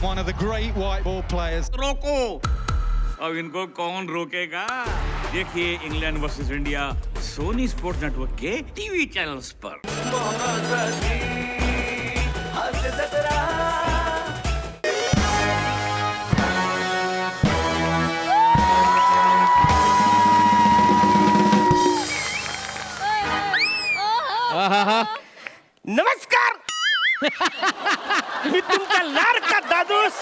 one of the great white ball players. रोको, अब इनको कौन रोकेगा? देखिए England versus India Sony Sports Network के टीवी चैनल्स पर। नमस्कार. मी तुमचा लाडका दादूस.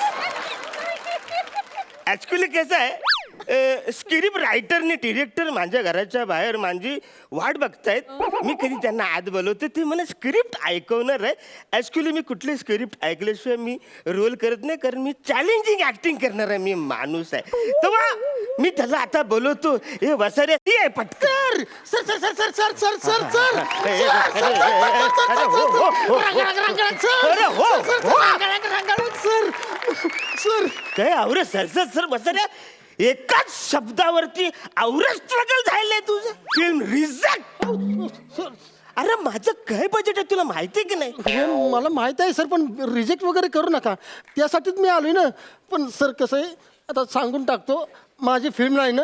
ऍक्च्युली कसं आहे, स्क्रिप्ट रायटर आणि डिरेक्टर माझ्या घराच्या बाहेर माझी वाट बघतायत. मी कधी त्यांना आत बोलवतो, ते मला स्क्रिप्ट ऐकवणार आहे. ऍक्च्युली मी कुठले स्क्रिप्ट ऐकल्याशिवाय मी रोल करत नाही, कारण मी चॅलेंजिंग ऍक्टिंग करणार आहे. मी माणूस आहे. तेव्हा मी त्याला आता बोलवतो. हे वसारे ये Patkar. Sir sir sir sir sir sir sir sir sir काय आवरे सर सर सर वसाऱ्या, एकाच शब्दावरती आवरे स्ट्रगल झालंय तुझं. Film reject. अरे माझं काय बजेट आहे तुला माहिती आहे की नाही? मला माहित आहे सर, पण रिजेक्ट वगैरे करू नका, त्यासाठीच मी आलोय ना. पण सर कसं आहे, आता सांगून टाकतो, माझी फिल्म नाही ना,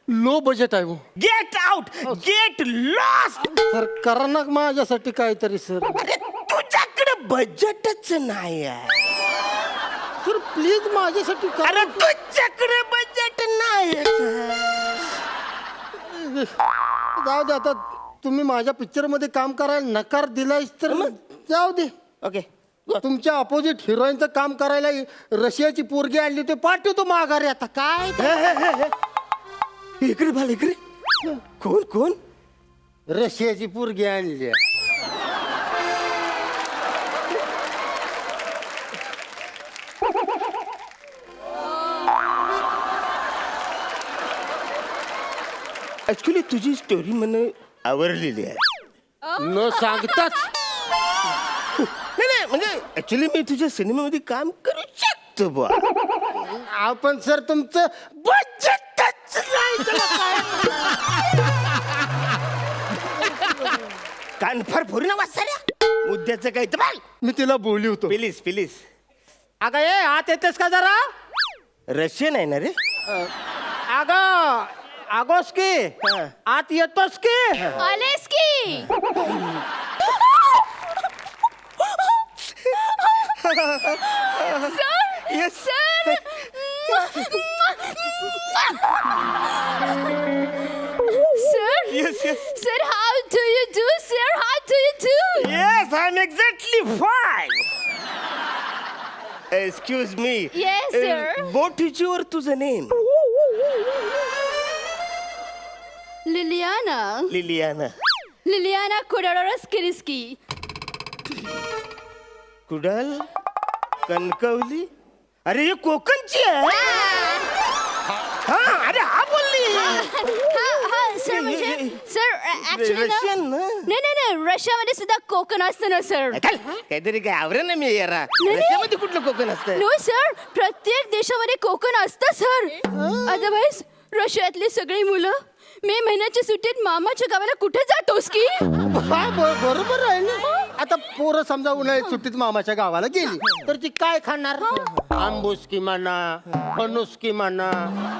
लो बजेट आहे. Get out, get lost. Sir करा ना माझ्यासाठी काहीतरी सर. अरे तुझ्याकडे बजेटच नाही आहे. सर प्लीज माझ्यासाठी करा. अरे तुझ्याकडे बजेट नाही. जाऊ दे, आता तुम्ही माझ्या पिक्चर मध्ये काम करायला नकार दिलायस तर जाऊ दे. ओके, तुमच्या अपोजिट हिरोईनचं काम करायला रशियाची पोरगी आणली होती, पाठवतो माघारी. आता काय इकडे भाल इकडे. कोण कोण? रशियाची पोरगी आणली. ऍक्च्युली तुझी स्टोरी मला आवडलेली आहे. न सांगताच. नाही नाही, म्हणजे ऍक्च्युली मी तुझ्या सिनेमामध्ये काम करू शकतो बुवा. आपण सर तुमचं बजेटच नाही. कानफार फोरी ना वाचाऱ्या, मुद्द्याचं काही तर बाल. मी तिला बोलली होतो. Please please. अगं ये आत येतेस का जरा? रशियन आहे ना रे? अगं आगोस की आत येतोस की? आलेस की? Yes. Sir! Sir? Yes, yes. Sir, how do you do, sir? How do you do? Yes, I'm exactly fine. Excuse me. Yes, sir. What is your tuझं name? Liliana. Liliana. Liliana Kudaroskiriski. Kudal Kankavli. अरे ये कोकणची आहे. हा, अरे हा बोलली. Sir म्हणजे sir actually Russian ना? नाही नाही नाही, रशियामध्ये सुद्धा कोकण असतं ना सर. काहीतरी काय आवरे ना मी यारा. नाही. रशियामध्ये कुठलं कोकण असतं? नो सर, प्रत्येक देशामध्ये कोकण असतं सर. अदरवाईज रशियातली सगळी मुलं मे महिन्याच्या सुट्टीत मामाच्या गावाला कुठे जातोस की? हा, बरोबर आहे ना. आता पोरं समजा उन्हाळ्यात सुट्टीत मामाच्या गावाला गेली तर ती काय खाणार? आंबुसकी म्हणा, फणुसकी म्हणा,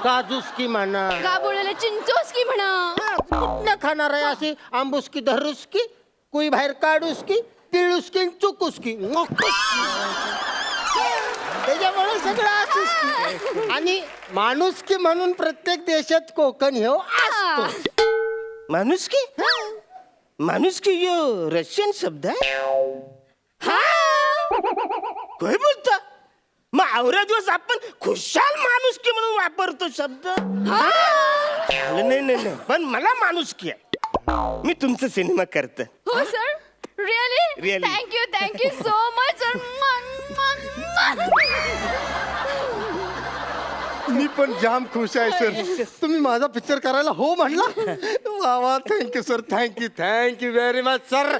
काजूसकी म्हणा, गाबोळ्याला चिंचोस की म्हणा. कुठलं खाणार आहे? अशी आंबुसकी धरुसकी, कुई बाहेर काढूसकी, पिळुसकी, चुकूसकी, त्याच्यामुळे सगळं असुस की. आणि माणुसकी म्हणून प्रत्येक देशात कोकण हे असतो. माणुसकी? माणुसकी यो रशियन शब्द आहे. काय बोलता? मग आवरा दिवस आपण खुशाल माणुसकी म्हणून वापरतो शब्द. नाही नाही नाही, पण मला माणुसकी आहे. मी तुमचा सिनेमा करतो. हो sir, really Really? Thank you so much sir. मी पण जाम खुश आहे सर. तुम्ही माझा पिक्चर करायला हो म्हणला. वा वा, thank you sir, thank you very much sir.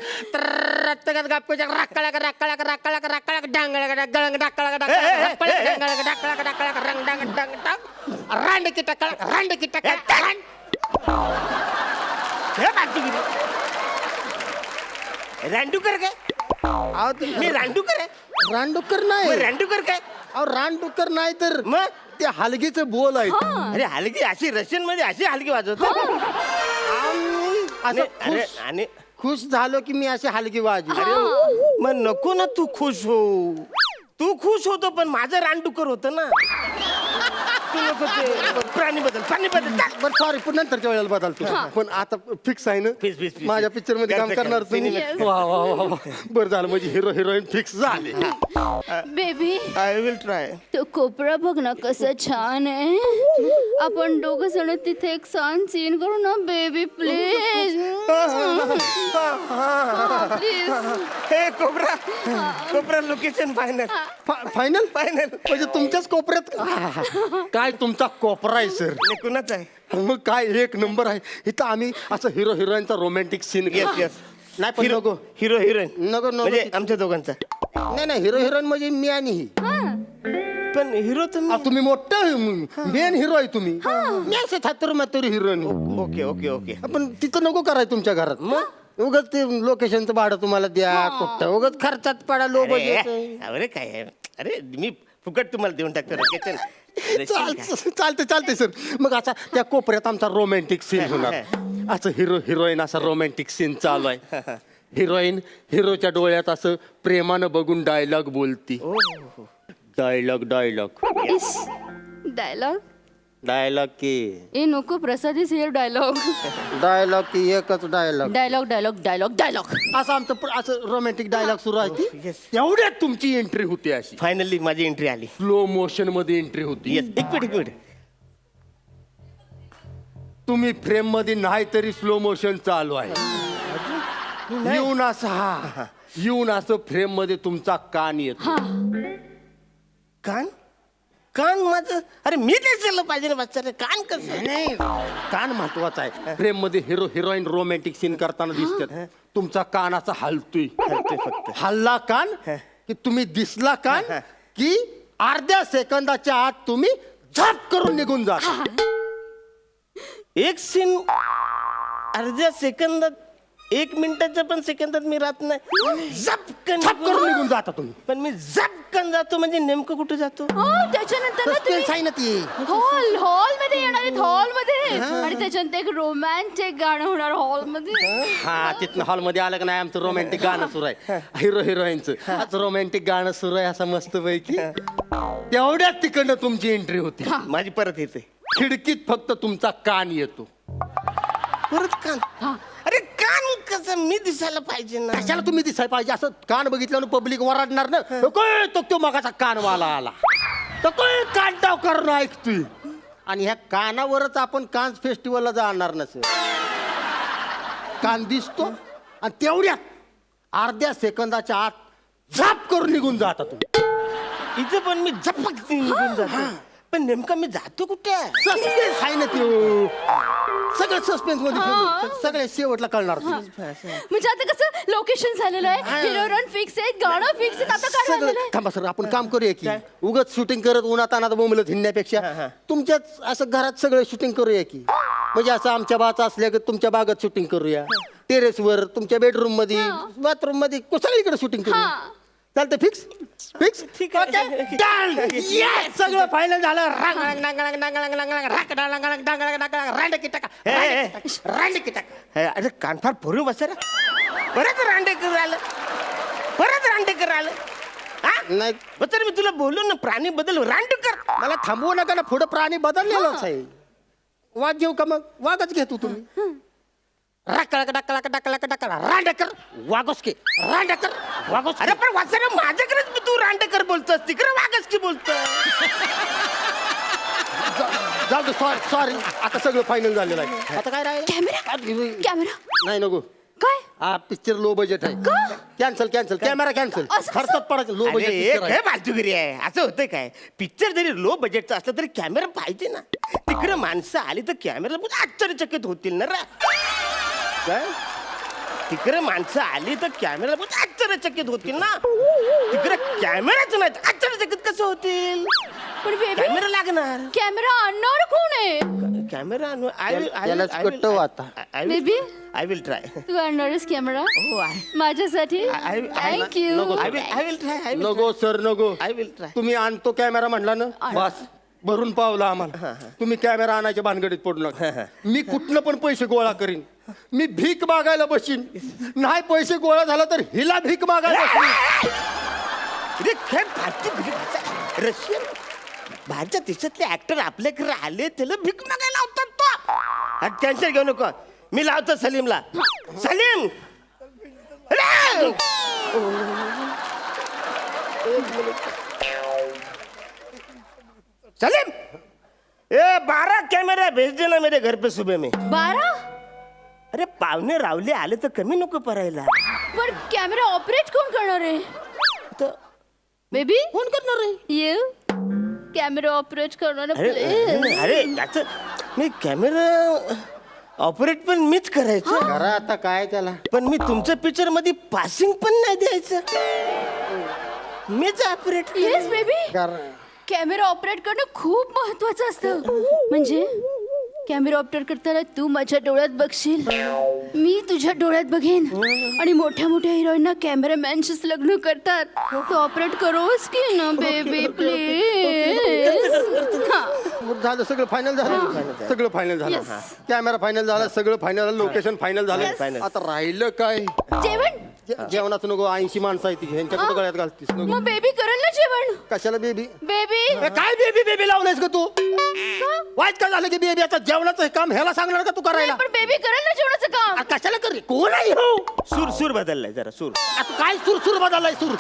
रांडू कर काय? अहो, मी रांडूकर आहे. रानडुक्कर मग नाही रांडूकर काय? अहो रानडुक्कर नाही तर मग ते हलगीचे बोल आहेत अरे हलकी अशी रशियन मध्ये अशी हलकी वाजवत असं अरे खुश आणि खुश झालो की मी अशी हलगी वाजली मग नको ना तू खुश हो. तू खुश होतो पण माझं रानडुकर होतं ना. तू नको ते प्राणी बदल चाल. बरं सॉरी पण नंतरच्या वेळेला बदलतो पण आता फिक्स आहे ना Fix. माझ्या पिक्चर मध्ये काम करते, करणार तुम्ही Yes. वा वा वा वा. बरं झालं म्हणजे हिरो हिरोईन फिक्स झाले बेबी आय विल ट्राय. तो कोपरा बघ ना कसं छान आहे. आपण दोघं जण तिथे एक छान सीन करू ना बेबी प्लीज. प्लीज हे cobra location final final final. म्हणजे तुमच्याच कोपऱ्यात काय तुमचा कोपरा आहे सर कुणाच आहे? मग काय एक नंबर आहे इथं आम्ही असं हिरो हिरोईनचा रोमॅन्टिक सीन येस नाही पण नको हिरो हिरोईन नको नको म्हणजे आमच्या दोघांचा. नाही हिरो हिरोईन म्हणजे मी आणि ही पण हिरो तुम्ही. तुम्ही मोठं मेन हिरो आहे तुम्ही मी असे थातूर मातूर हिरोईन ओके ओके ओके. पण तिथं नको करायचं तुमच्या घरात मग उगाच ते लोकेशनचं भाडं तुम्हाला द्या कुठं उगाच खर्चात पडा लो बजेट अरे काय आहे? अरे मी फुकट तुम्हाला देऊन टाकतो लोकेशन. चालते सर मग असा त्या कोपऱ्यात आमचा रोमॅन्टिक सीन होणार असं हिरो हिरोईन असा रोमॅन्टिक सीन चालू आहे हिरोईन हिरोच्या डोळ्यात असं प्रेमानं बघून डायलॉग बोलती डायलॉग डायलॉग डायलॉग की ए नको प्रसादीच हेर डायलॉग डायलॉग की एकच डायलॉग डायलॉग असं आमचं असं रोमॅन्टिक डायलॉग सुरू आहे एवढ्यात तुमची एंट्री होती अशी फायनली माझी एंट्री आली. स्लो मोशन मध्ये एंट्री होती येस एक मिनिट. तुम्ही फ्रेम मध्ये नाही तरी स्लो मोशन चालू आहे येऊन असं फ्रेम मध्ये तुमचा कान येतो कान माझं. अरे मी तेच केलं पाहिजे ना बच्चा. कान कसं? नाही कान महत्वाचा आहे फ्रेम मध्ये हिरो हिरोईन रोमॅन्टिक सीन करताना दिसतात तुमचा कान असा हलतोय फक्त हल्ला कान की तुम्ही दिसला कान की अर्ध्या सेकंदाच्या आत तुम्ही झप करून निघून जा एक सीन अर्ध्या सेकंदात 1 मिनिटाच्या पण सेकंदात मी राहत नाही. झपकन झप करून निघून जाता तुम्ही पण मी झपकन जातो म्हणजे नेमकं कुठे जातो? त्याच्यानंतर ना तुम्ही Suspense आहे ना ती हॉल मध्ये येणार आहेत हॉल मध्ये आणि त्याच्यानंतर एक रोमॅन्टिक गाणं होणार हॉल मध्ये. हा तिथनं हॉलमध्ये आलं का नाही आमचं रोमॅन्टिक गाणं सुरू आहे हिरो हिरोईनचं आज रोमॅन्टिक गाणं सुरू आहे असं मस्त पैकी तेवढ्यात तिकडनं तुमची एंट्री होती माझी परत येते. खिडकीत फक्त तुमचा कान येतो परत कान. अरे कान कसं मी दिसायला पाहिजे ना. कशाला तुम्ही दिसाय पाहिजे असं कान बघितल्यानं पब्लिक वरडणार ना तो मगाचा कानवाला आला तो कान टाव करून ऐकतोय आणि ह्या कानावरच आपण कान्स फेस्टिवलला जाणार नसेल कान दिसतो आणि तेवढ्यात अर्ध्या सेकंदाच्या आत झाप करून निघून जाता तुम्ही इथं पण मी झपक निघून जातो. पण नेमका मी जातो कुठे? सस्पेन्स आहे ना ते सगळं सस्पेन्स मध्ये ठेवलं. सगळ्या शेवटला कळणार म्हणजे आता कसं लोकेशन झालेलं आहे हिरोईन फिक्स आहे गाणं फिक्स आहे आता काय सगळं झालेलं आहे? थांबा सर आपण काम करूया की उगाच शूटिंग करत उन्हात अनात बोंबलत हिंडण्यापेक्षा तुमच्याच असं घरात सगळं शूटिंग करूया की म्हणजे असं आमच्या बाचा असल्या की तुमच्या बागात शूटिंग करूया टेरेसवर तुमच्या बेडरूम मध्ये बाथरूम मध्ये सगळीकडे शूटिंग करूया चालतं फिक्स फिक्स ठीक आहे. सगळं फायनल झालं अरे कान फार फोडून बस रे. परत रांडेकर आलं. नाही बस मी तुला बोललो ना प्राणी बदल रांडेकर. मला थांबवू नका ना पुढं प्राणी बदललेलाच आहे वाघ घेऊ का मग वाघच घेतो तुम्ही रांडेकर वाघोस रांडेकर वाघोस अरे पण वाचरा माझ्याकडेच तू रांडेकर बोलतोस तिकडे वागच की बोलतो. जाऊ दे सॉरी आता सगळं फायनल झालेलं आहे आता काय राहिलं कॅमेरा नाही नको काय हा पिक्चर लो बजेट आहे कॅन्सल कॅमेरा कॅन्सल असं- खर्चात पडायचं लो अरे, बजेट हे फालतूगिरी आहे. असं होतंय काय पिक्चर जरी लो बजेटचा असला तरी कॅमेरा पाहिजे ना. तिकडे माणसं आली तर कॅमेरा आश्चर्यचकित होतील ना रे. काय तिकडे माणसं आली तर कॅमेरा आश्चर्यचकित होतील ना. तिकडे कॅमेराच नाही आश्चर्यचकित कसं होतील? पण बेबी कॅमेरा लागणार. कॅमेरा आणणार कोण आहे? कॅमेरा त्यालाच कट्टव आता. Baby I will try. तू आणणारच कॅमेरा हो माझ्यासाठी? थँक्यू. I will try. नको सर नको. I will try. तुम्ही आणतो कॅमेरा म्हणला ना बस भरून पावला आम्हाला. तुम्ही कॅमेरा आणायच्या भानगडीत पडू नका. मी कुठनं पण पैसे गोळा करीन. मी भीक मागायला बसीन. नाही पैसे गोळा झाला तर हिला भीक मागायला बसीन. रशियन बाहेरच्या देशातले ऍक्टर आपल्याकडे आले त्याला भीक मागायला लावतात. तो टेन्शन घेऊ नको. मी लावतो सलीमला. सलीम अरे! सलीम ए 12 कैमरा भेज देना मेरे घर पे सुबह में. 12? अरे पाहुणे रावले आले तर कमी नको परायला. पण कॅमेरा ऑपरेट कोण करणार आहे? तर बेबी कोण करणार आहे? ये कॅमेरा ऑपरेट करणार अरे प्लीज. अरे त्याचं मी कॅमेरा ऑपरेट पण मीच करायचं. करा आता काय त्याला. पण मी तुमच्या पिक्चर मध्ये पासिंग पण नाही द्यायचं. मीच ऑपरेट. येस बेबी करा. कॅमेरा ऑपरेट करणं खूप महत्वाचं असतं. म्हणजे कॅमेरा ऑपरेट करताना तू माझ्या डोळ्यात बघशील, मी तुझ्या डोळ्यात बघेन आणि मोठ्या मोठ्या हिरोईनना कॅमेरामॅनशीच लग्न करतात. तू ऑपरेट करोस की ना बेबी प्लीज. झालं सगळं फायनल झालं. सगळं फायनल झालं. Yes. कॅमेरा फायनल झाला. सगळं फायनल झालं. Location final Yes. झालं. आता राहिलं काय. जेवण जेवणाचं नको. 80 माणसं आहे ती ह्यांच्या कुठं गळ्यात घालतीस नको. मग बेबी करेल ना जेवण. कशाला बेबी. बेबी काय बेबी बेबी लावलंयस का तू. वाईट काय झालं की बेबी आता जेवणाचं हे काम ह्याला सांगणार का तू करायला. पण बेबी करेल ना जेवणाचं काम. आ, कशाला कर कोण आहे हो. सूर बदललाय जरा सूर. आता काय सूर सूर बदललाय सूर.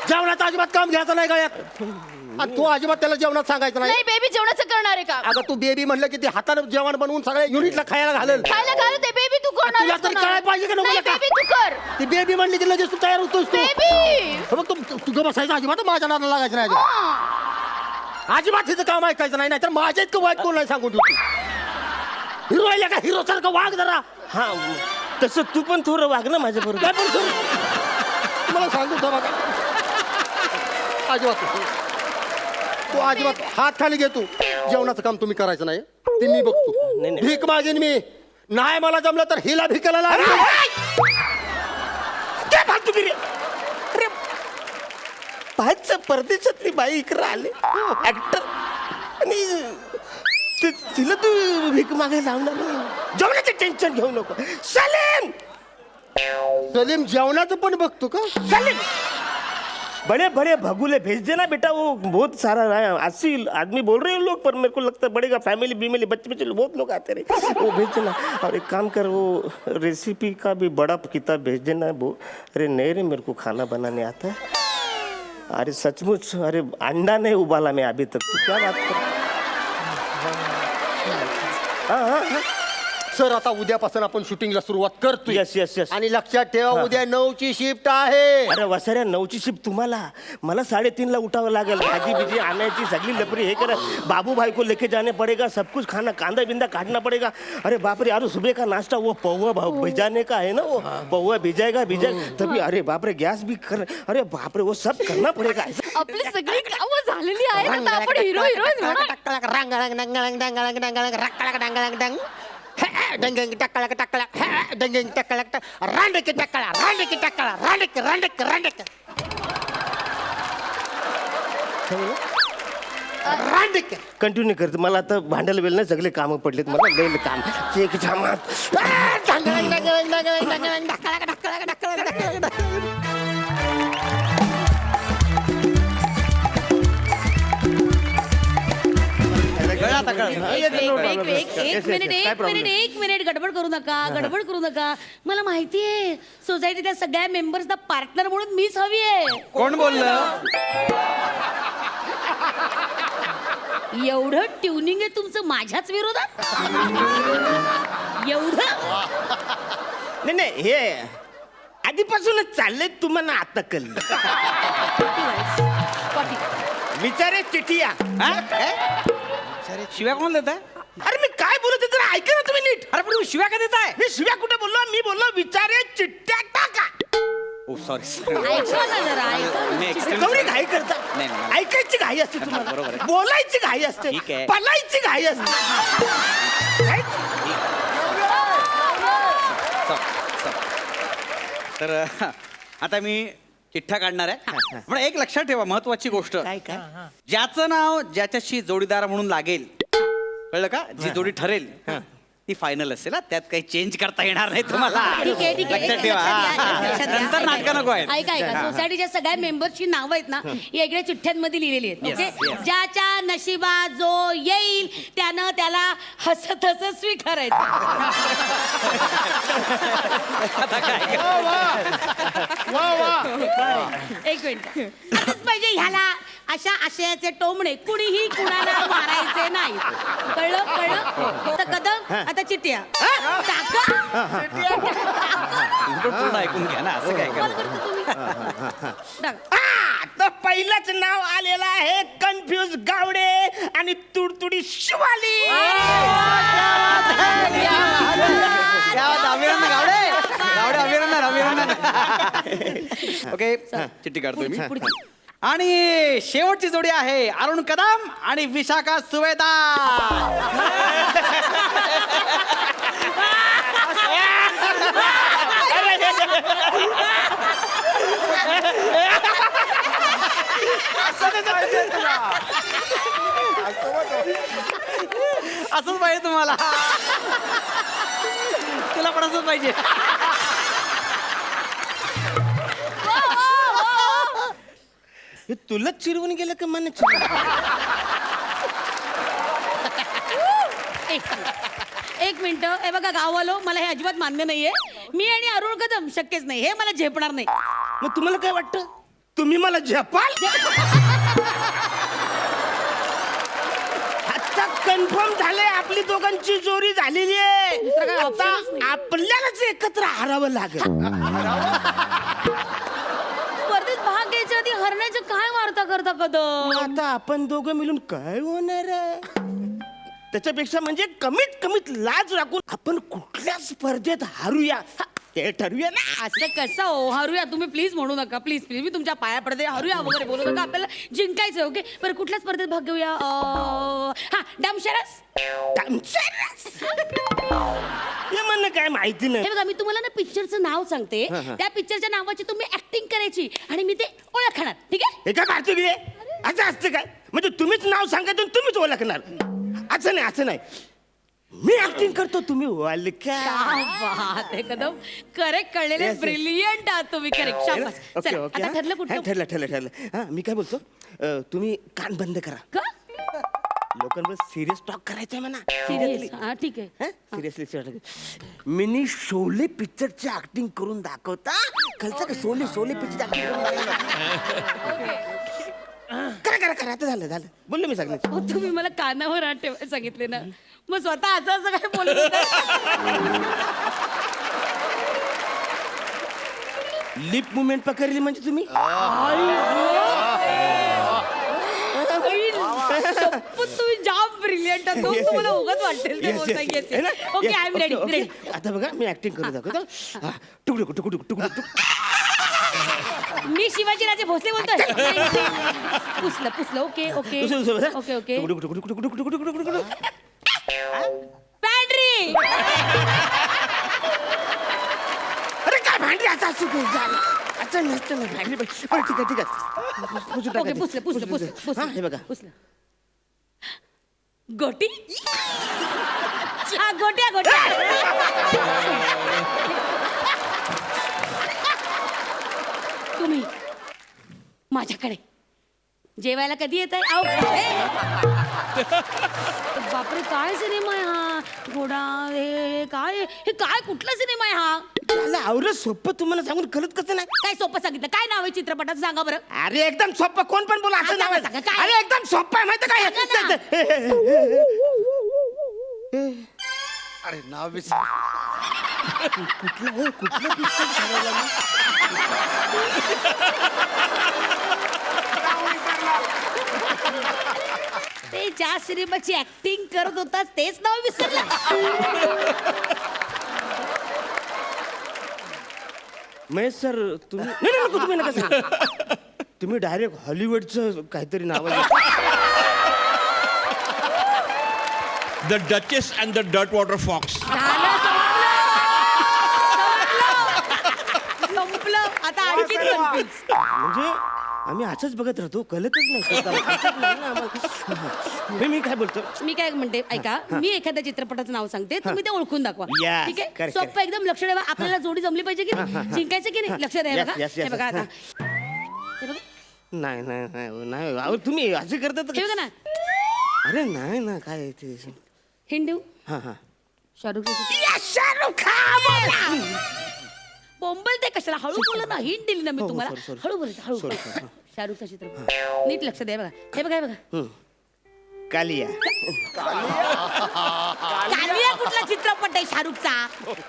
जेवणाचं अजिबात काम घ्यायचं नाही गळ्यात. आणि तू अजिबात त्याला जेवणात सांगायचं नाही. नाही बेबी जेवणाचं करणार आहे का? अगं तू बेबी म्हणलं की ते हातानं जेवण बनवून सगळ्या युनिटला खायला घालेल. खायला घालू दे बेबी. तू करणार तुला तरी कळायला पाहिजे का नको नाही का? बेबी तू कर. ती बेबी म्हणली की लगेच तू तयार होतोस तू. बेबी मग तुझं बसायचं अजिबात माझ्या नादाला लागायचं नाही अजिबात हिचं काम ऐकायचं नाही. नाहीतर माझ्या इतकं वाईट कोण नाही सांगून ठेवतो. हिरो आहे का हिरो सारखं वाघ जरा. हा तसं तू पण थोडं वाग ना माझ्या बरोबर. काय पण मला सांगू बघा अजिबात तू अजिबात हात खाली घे. तू जेवणाचं काम तुम्ही करायचं नाही. ते मी बघतो. नाही. भीक मागेन मी. नाही मला जमलं तर हिला भिकायला लागेल. काय फालतूगिरी. अरे बाहेरच्या परदेशातली बाई इकडे आले ऍक्टर आणि तिला तू भीक मागायला लावणार नाही. जेवणाचं टेन्शन घेऊ नको. सलीम सलीम जेवणाचं पण बघतो का. सलीम बड़े बड़े भगुले भेज देना बेटा. वो बहुत सारा अस्सी आदमी बोल रहे हैं लोग पर मेरे को लगता है बढ़ेगा. फैमिली बीमिली बच्चे बहुत लोग आते रहे. वो भेज देना. और एक काम कर वो रेसिपी का भी बड़ा किताब भेज देना. वो अरे नहीं रे मेरे को खाना बनाने आता है. अरे सचमुच. अरे अंडा नहीं उबाला मैं अभी तक. तू क्या बात कर. हाँ. सर आता उद्यापासून आपण शूटिंगला सुरुवात करतोय. Yes yes yes. आणि लक्षात ठेवा उद्या 9ची शिफ्ट आहे. अरे वसाऱ्या 9ची शिफ्ट तुम्हाला. मला 3:30ला उठावं लागेल. भाजी बिजी आणायची सगळी लपरी हे करा. बाबू भाई को लेके जाने पड़ेगा. सब कुछ खाना कांदा बिंदा काटना पड़ेगा. अरे बाप रे. अरे सुबह का नाश्ता वो पौवा भिजाने का है ना. वो पौवा भिजाएगा तभी. अरे बाप रे गैस भी कर. अरे बाप रे वो सब करना पड़ेगा. आपली सगळी कामं झालेली आहेत. आता आपण हिरो हिरोईन होणार. कंटिन्यू करते. मला आता भांडायला वेळ नाही. सगळे कामं पडलेत मला. लय काम एक जमात. एक मिनिट गडबड करू नका. मला माहितीये सोसायटीच्या सगळ्या मेंबर्सना पार्टनर म्हणून मीच हवी आहे. कोण बोललं. एवढं ट्युनिंग आहे तुमचं माझ्याच विरोधात. एवढं नाही हे आधीपासूनच चाललंय. तुम्हाला आता कळलं. विचारे चिठिया. शिव्या कोण देत आहे. अरे मी काय बोलत जरा ऐका ना तुम्ही नीट. अरे पण शिव्या का देताय. मी शिव्या कुठे बोललो. मी बोललो विचारे चिठ्ठ्या टाका. ओ सॉरी ऐका ना जरा ऐका. गौरी घाई करता नाही, नाही. ऐकायची घाई असते बरोबर तुम्हाला आहे. बोलायची घाई असते ठीक आहे. पलायची घाई असते तर आता मी चिठ्ठ्या काढणार आहे पण एक लक्षात ठेवा महत्वाची गोष्ट काय काय ज्याचं नाव ज्याच्याशी जोडीदार म्हणून लागेल कळलं का जी जोडी ठरेल ती फायनल असेल हा. त्यात काही चेंज करता येणार नाही तुम्हाला ठीक आहे ठीक आहे लक्षात ठेवा लक्षात घ्या. नंतर नाटकं नको आहेत ऐका ऐका सोसायटीच्या सगळ्या मेंबरची नावं आहेत ना वेगळ्या चिठ्ठ्यांमध्ये लिहिलेली आहेत Yes, ओके yes. ज्याच्या नशिबात जो येईल त्यानं त्याला हसत हसत स्वीकारायचं. आता काय एक मिनिट असंच पाहिजे ह्याला अशा आशयाचे टोमणे कुणीही कुणाला मारायचे नाही. कळलं कळलं तर कदम आता चिट्ट्या टाका. पूर्ण ऐकून घ्या ना असं काय कॉल काय करतो तुम्ही टाका. तर पहिलंच नाव आलेलं आहे कन्फ्युज गावडे आणि तुडतुडी शिवाली अभिनंदन गावडे गावडे अभिनंदन ओके चिठ्ठी काढतोय मी पुढची. आणि शेवटची जोडी आहे अरुण कदम आणि विशाखा सुवेदार. असंच पाहिजे तुम्हाला तुला पण असंच पाहिजे हे तुलाच चिरवून गेलं का मन एक मिनिट हे बघा गाववालो मला हे अजिबात मान्य नाहीये. मी आणि अरुण कदम शक्यच नाही हे मला झेपणार नाही. मग तुम्हाला काय वाटतं तुम्ही मला झपाल आता कन्फर्म झालंय आपली दोघांची जोडी झालेली आहे दुसरं काय आता optionच नाही. आपल्यालाच एकत्र हारावं लागेल स्पर्धेत भाग घ्यायच्या आधी हरण्याचं काय वार्ता करता कदम. आता आपण दोघं मिळून काय होणार आहे त्याच्यापेक्षा म्हणजे कमीत कमीत लाज राखून आपण कुठल्या स्पर्धेत हारूया ते ठरवूया ना असं कसं हो हरूया तुम्ही प्लीज म्हणू नका प्लीज प्लीज मी तुमच्या पाया पडते हरूया वगैरे बोलू नका आपल्याला जिंकायचं ओके बरं कुठल्या स्पर्धेत भाग घेऊया हा डामशरस. हे म्हणणं काय माहिती नाही हे बघा मी तुम्हाला ना पिक्चरचं नाव सांगते त्या पिक्चरच्या नावाची तुम्ही ऍक्टिंग करायची आणि मी ते ओळखणार ठीक आहे. हे काय पाहतो की असं असतं काय म्हणजे तुम्हीच नाव सांगायचं आणि तुम्हीच ओळखणार असं नाही मी ऍक्टिंग करतो तुम्ही ओळखा कदम करेक्ट कळलेले Yes, yes. ब्रिलियंट आहात तुम्ही करेक्ट शाबास. ओके चला, ओके आता ठरलं कुठलं ठरलं हा मी काय बोलतो तुम्ही कान बंद करा का लोकांवर सिरियस टॉक करायचंय म्हणा सिरियस हा ठीक आहे. सिरियसली मिनी शोले पिक्चरची ऍक्टिंग करून दाखवता कळतं का शोले पिक्चर ऍक्टिंग करून दाखवता करा आता झालं बोललो मी सगळं हो, तुम्ही मला कानावर हात ठेवायला सांगितले ना मग स्वतः असं काय बोलत होते? लिप मुवमेंट पकडली म्हणजे तुम्ही शपथ तुम्ही जाम ब्रिलियंट आहात हो. तुम्हाला उगाच वाटेल ते Yes, बोलता yes, येत है ना? Okay Yes, I am okay, ready okay. Ready. आता बघा मी ऍक्टिंग करू दाखवतो हा, टुकडू मी शिवाजी राजे भोसले बोलतोय. पुसलं okay okay okay okay pantry. अरे काय भांडी असं असू दे, झालं. अच्छा नसतं ना भांडी बरं ठीक आहे पुसून ओके टाकायचं. पुसलं हा, हे बघा पुसलं गोटी हा गोट्या तुम्ही माझ्याकडे जेवायला कधी येत आहे बापरे काय सिनेमा आहे हा घोडा हे काय कुठला सिनेमा आहे हा त्याला आवरं सोपं तुम्हाला सांगून कळत कसं नाही काय सोपं सांगितलं काय नाव आहे चित्रपटाचं सांगा बरं. अरे एकदम सोपं कोण पण बोला असं सांगा, नाव आहे. सांगा, काय? अरे एकदम सोपं आहे माहिती काय सांगा अरे नाव कुठलं पिक्चर ठरवलं मी? ते ज्या सिनेमाची ऍक्टिंग करत होता तेच नाव विसरलं. महेश सर तुम्ही नाही नको तुम्ही नका सांगू. तुम्ही डायरेक्ट हॉलिवूडचं काहीतरी नाव The Duchess and the Dirtwater Fox. झालं, संपलं आता आणखी confuse. म्हणजे आम्ही असंच बघत राहतो कळतच नाही स्वतःला. कळतच नाही ना आम्हाला. मी काय बोलतो मी काय म्हणते ऐका मी एखाद्या चित्रपटाचं नाव सांगते तुम्ही ते ओळखून दाखवा Yes, ठीक आहे correct, सोपं एकदम लक्ष द्यावा आपल्याला जोडी जमली पाहिजे की नाही जिंकायचं की नाही लक्ष द्या Yes, बघा yes, yes, हे बघा yes. आता हे बघा नाही नाही नाही नाही अहो, तुम्ही असं करतात हे बघा ना अरे नाही ना काय ते हिंट देऊ हा हा शाहरुख शाहरुख खान बोंबल ते कशाला हळू बोला ना हिंट दिली ना मी हो, तुम्हाला sorry. हळू बोलायचं हळू Sorry, बोला. शाहरुखचा चित्रपट नीट लक्ष द्या बघा हे बघा हे बघा कालिया कालिया कुठला चित्रपट आहे शाहरुखचा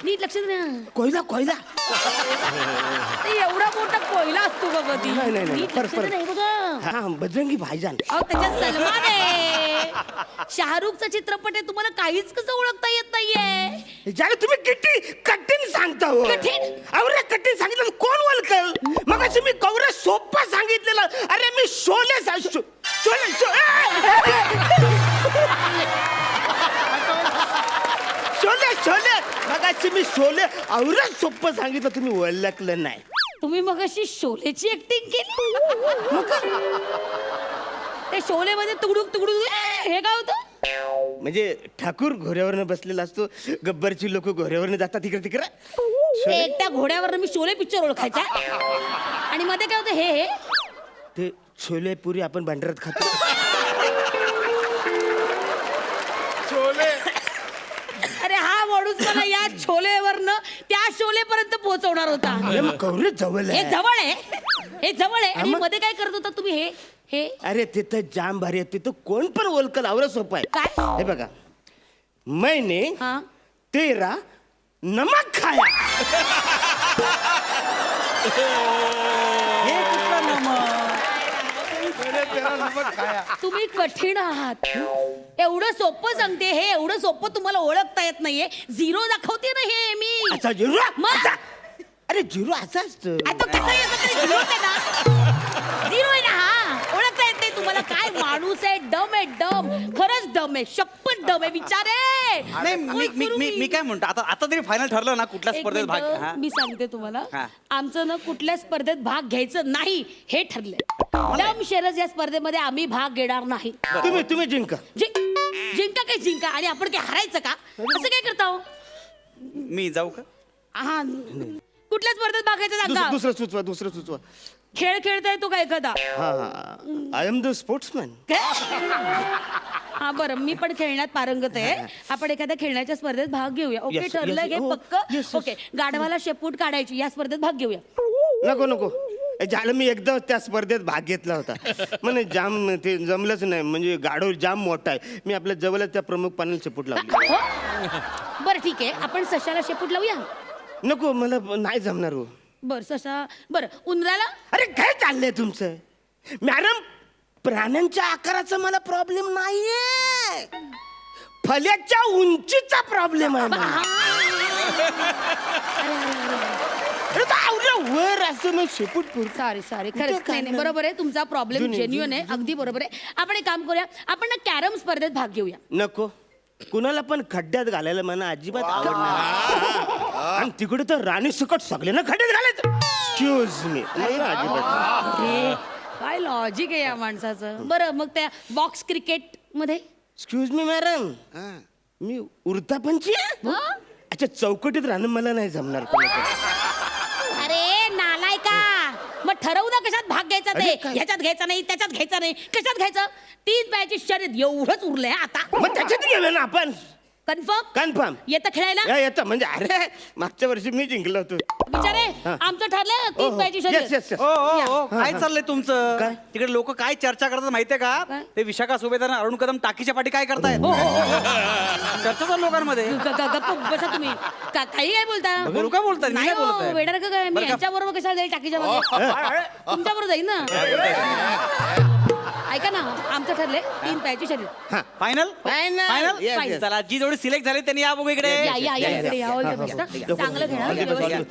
नीट लक्ष द्या कोयला कोयला ते एवढा मोठा कोयला असतो का कधी नाही, नाही, नाही. नीट लक्ष परत. द्या हे बघा हा बजरंगी भाईजान अहो त्याच्यात सलमान आहे शाहरुखचा चित्रपट आहे तुम्हाला काहीच कसं ओळखता येत नाहीये ज्याला तुम्ही किती कठीण सांगता हो कठीण? अरे कठीण सांगितलं कोण ओळखल मग मी कवरा सोपं सांगितलेलं अरे मी शोले शोले शोले शोले मग मी शोले अवरच सोपं सांगितलं तुम्ही ओळखलं नाही तुम्ही मग अशी शोलेची ऍक्टिंग केली ते शोले मध्ये तुकडूक तुकडूक हे काय होतं म्हणजे ठाकूर घोड्यावरनं बसलेला असतो गब्बरची लोक घोड्यावरनं जातात तिकडे तिकडे ते एकट्या घोड्यावर मी शोले पिक्चर ओळखायचा आणि मध्ये काय होतं हे ते छोले पुरी आपण भांडारात खातो अरे हा माणूस मला या छोलेवरनं त्या शोलेपर्यंत पोहोचवणार होता अरे मग कवरे जवळ हे आहे. जवळ आहे हे जवळ आहे आणि मध्ये काय करत होता तुम्ही हे हे अरे तिथं जाम भारी आहे तिथं कोण पण ओळखल आवडं सोपं आहे काय? हे बघा मैंने हा तेरा नमक खाया हे कुठलं नमक? तुम्ही कठीण आहात एवढं सोपं सांगते हे एवढं सोपं तुम्हाला ओळखता येत नाहीये झिरो दाखवते ना हे मी अच्छा झिरो मग? असा. अरे झिरो असा असतो आता कसं येतं तरी झिरो आहे ना झिरो आहे ना हा ओळखता येत नाही तुम्हाला काय माणूस आहे डम आहे डम खरंच डम आहे शपथ डम आहे विचार आहे नाही मी मी मी मी काय म्हणतो आता आता तरी फायनल ठरलं ना कुठल्या एक स्पर्धेत भाग मिनिटं, हा. मी सांगते तुम्हाला हा. आमचं ना कुठल्या स्पर्धेत भाग घ्यायचं नाही हे ठरलंय डम शेरस या स्पर्धेमध्ये आम्ही भाग घेणार नाही तुम्ही जिंका जिंका काय जिंका आणि आपण काय हरायचं का असं काय करता हो मी जाऊ का हा कुठल्या स्पर्धेत भाग घ्यायचं सांगा दुसरं सुचवा खेळ खेळताय तो का एखादा हा आय एम द स्पोर्ट्समॅन हा बरं मी पण खेळण्यात पारंगत आहे आपण एखाद्या खेळण्याच्या स्पर्धेत भाग घेऊया ओके Yes, ठरलं yes, हे हो, पक्क yes, yes. ओके गाढवाला शेपूट काढायची या स्पर्धेत भाग घेऊया नको झालं मी एकदा त्या स्पर्धेत भाग घेतला होता म्हणे जाम ते जमलंच नाही म्हणजे गाडो जाम मोठा आहे मी आपल्या जवळच त्या प्रमुख पाण्याला शेपूट लावली हो बरं ठीक आहे आपण सशाला शेपूट लावूया नको मला नाही जमणार हो बर ससा बरं उंदराला अरे काय चाललंय तुमचं मॅडम प्राण्यांच्या आकाराचा मला प्रॉब्लेम नाहीये फल्याच्या उंचीचा प्रॉब्लेम आहे मला. अरे तो आवडलं वर असं मग शेपूट पुरतं. सॉरी खरंच नाही नाही बरोबर आहे तुमचा प्रॉब्लेम जेन्युअन आहे अगदी बरोबर आहे आपण एक काम करूया आपण ना कॅरम स्पर्धेत भाग घेऊया नको कुणाला पण खड्ड्यात घालायला मला अजिबात आवडणार आणि तिकडे तर राणी सुकट सगळे ना खड्ड्यात घालायचं एक्सक्यूज मी मला अजिबात अरे, काय लॉजिक आहे या माणसाचं बरं मग त्या बॉक्स क्रिकेट मध्ये एक्सक्यूज मी मॅडम मी उरता पंची आहे? अच्छा चौकटीत राहणं मला नाही जमणार कोणाचं. अरे नालायका मग ठरवू ना कशात भाग घ्यायचा अरे ते काय? ह्याच्यात घ्यायचा नाही त्याच्यात घ्यायचा नाही कशात घ्यायचं 3 पायाची शर्यत एवढंच उरलंय आता मग त्याच्यात गेलो ना आपण कन्फर्म कन्फर्म येतं खेळायला येतं म्हणजे अरे मागच्या वर्षी मी जिंकलो होतो विचारे आमचं ठरलं 3 पायाची येस शर्यत येस ओ ओ ओ काय चाललंय तुमचं काय? तिकडे लोक काय चर्चा करतात माहितीये का काय? ते विशाखा सुभेदार आणि अरुण कदम टाकीच्या पाठी काय करतायत चर्चा चालू लोकांमध्ये गप्प बसा तुम्ही काही काय बोलता बोलू का बोलताय? मी नाही काय बोलताय? हो, वेडा का काय मी बरं का? यांच्या बरोबर कशाला जाईल टाकीच्या मध्ये तुमच्या बरोबर जाईल ना ऐका ना आमचं ठरलंय 3 पायाची शरीर. Final Final. Final Yes, yes. चला जी जोडी सिलेक्ट झाली त्यांनी या बघू इकडे या या या इकडे या all the best, हं. चांगलं घेणार व्यवस्थित.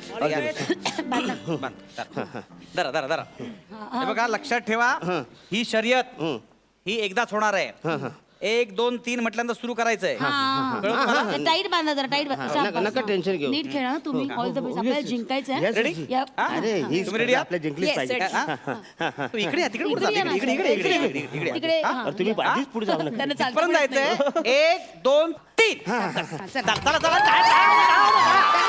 धरा धरा धरा हे बघा लक्षात ठेवा ही शर्यत ही एकदाच होणार आहे 1 2 3 म्हटल्यानंतर सुरू करायचंय टाईट बांधा जरा टाईट नका tension घेऊ. नीट खेळा ना तुम्ही ऑल द बेस्ट आपल्याला जिंकायचंय. Yes, Ready? या. अरे ही तुम्ही ready आहात? आपल्या जिंकलीच Yes, पाहिजे. ready. तू इकडे या, तिकडे कुठं इकडे या जाते? ना. इकडे इकडे इकडे इकडे इकडे तिकडे हा. अरे तुम्ही आधीच पुढे जाऊ नका. त्यांना चालतं परत पण नाही. जायचंय 1 2 3 चला. चला चला चला